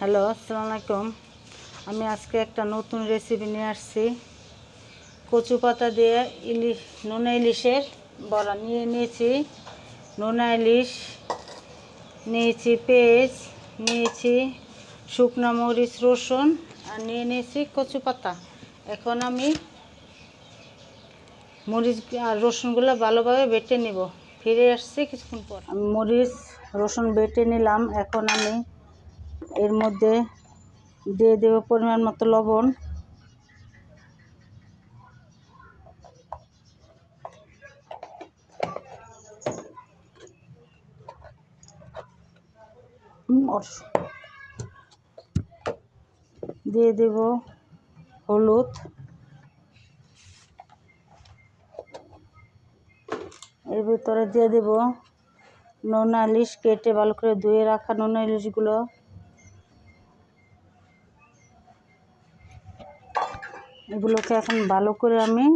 Hello, আসসালামু আলাইকুম। আমি আজকে একটা নতুন রেসিপি নিয়ে আসছি। কচু পাতা দিয়ে নোনা ইলিশের বড়া নিয়েছি। নোনা ইলিশ নিয়েছি, পেঁয়াজ নিয়েছি, শুকনো মরিচ, রসুন আর নিয়েছি কচু পাতা। এখন আমি মরিচ আর রসুনগুলো ভালোভাবে বেটে নিব। ফিরে আসছি কিছুক্ষণ পর। আমি মরিচ রসুন বেটে নিলাম। এখন আমি এর মধ্যে দিয়ে দেব পরিমাণ মতো লবণ, দিয়ে দেব হলুদ, এর ভিতরে দিয়ে দেব নোনা ইলিশ, কেটে ভালো করে ধুয়ে রাখা নোনা ইলিশগুলো। এগুলোকে এখন ভালো করে আমি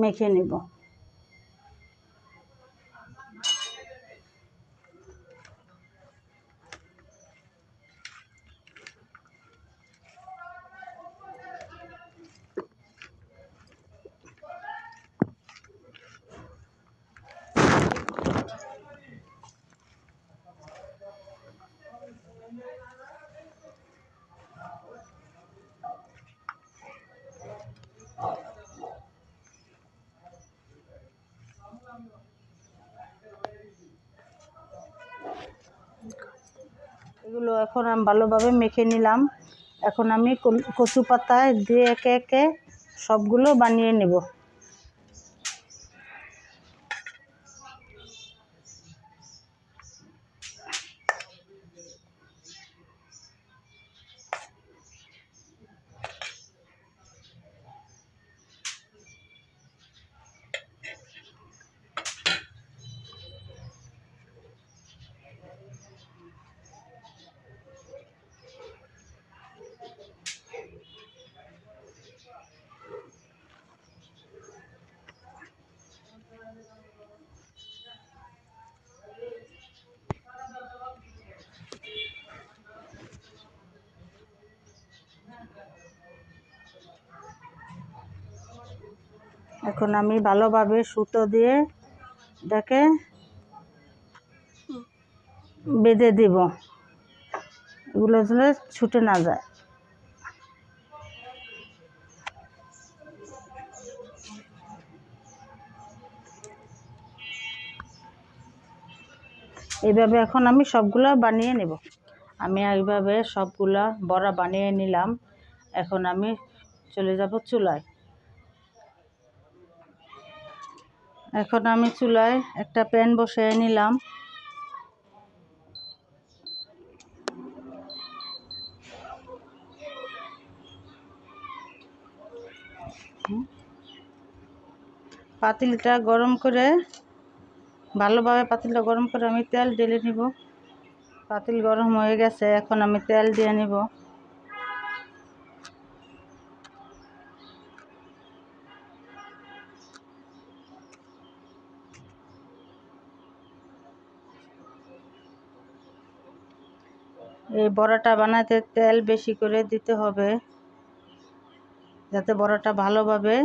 মেখে নেব। এগুলো এখন আমি ভালোভাবে মেখে নিলাম। এখন আমি কচু পাতায় দিয়ে একে একে সবগুলো বানিয়ে নেব। এখন আমি ভালোভাবে সুতো দিয়ে এটাকে বেঁধে দিব, এগুলো আসলে ছুটে না যায়। এইভাবে এখন আমি সবগুলো বানিয়ে নেব। আমি এইভাবে সবগুলা বড়া বানিয়ে নিলাম। এখন আমি চলে যাব চুলায়। এখন আমি চুলায় একটা প্যান বসিয়ে নিলাম। পাতিলটা গরম করে ভালোভাবে গরম করে আমি তেল ঢেলে নিব। পাতিল গরম হয়ে গেছে, এখন আমি তেল দিয়ে নিব। এই বড়াটা বানাতে তেল বেশি করে দিতে হবে, যাতে বড়াটা ভালোভাবে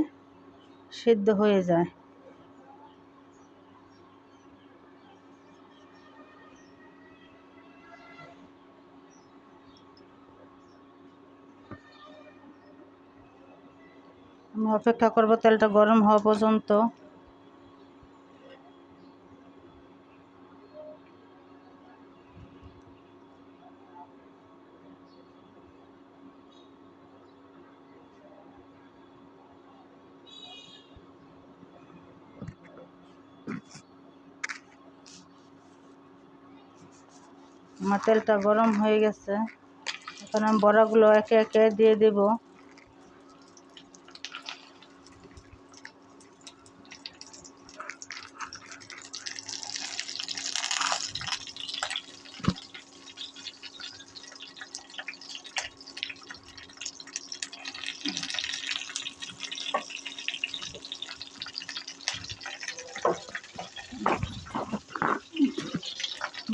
সিদ্ধ হয়ে যায়। আমি অপেক্ষা করব তেলটা গরম হওয়া পর্যন্ত। আমার তেলটা গরম হয়ে গেছে, এখন আমি বড়াগুলো একে একে দিয়ে দেব।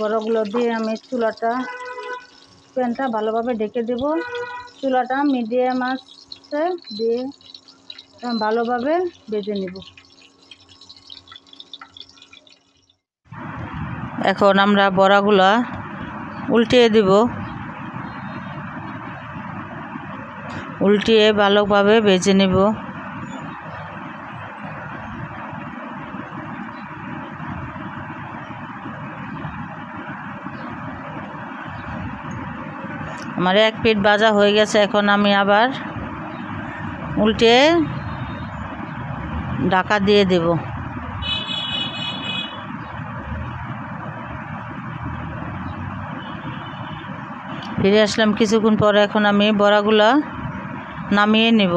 বড়াগুলো দিয়ে আমি চুলাটা প্যানটা ভালোভাবে ঢেকে দেব। চুলাটা মিডিয়াম আঁচে দিয়ে ভালোভাবে ভেজে নেব। এখন আমরা বড়াগুলা উল্টিয়ে দিব। উল্টিয়ে ভালোভাবে ভেজে নেব। আমার এক পিঠ ভাজা হয়ে গেছে। এখন আমি আবার উল্টে ঢাকা দিয়ে দেব। ফিরে আসলাম কিছুক্ষণ পরে। এখন আমি বড়াগুলা নামিয়ে নেব।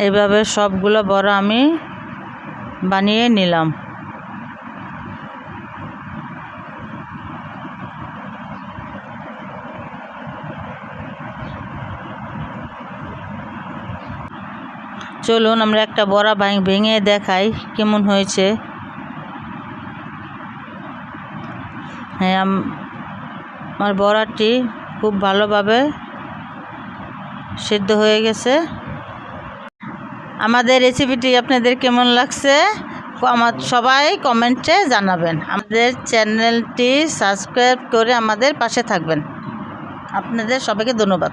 এইভাবে সবগুলো বড়া আমি বানিয়ে নিলাম। চলুন আমরা একটা বড়া ভেঙে দেখাই কেমন হয়েছে। হ্যাঁ, আমার বড়াটি খুব ভালোভাবে সিদ্ধ হয়ে গেছে। আমাদের রেসিপিটি আপনাদের কেমন লাগছে সবাই কমেন্টে জানাবেন। আমাদের চ্যানেলটি সাবস্ক্রাইব করে আমাদের পাশে থাকবেন। আপনাদের সবাইকে ধন্যবাদ।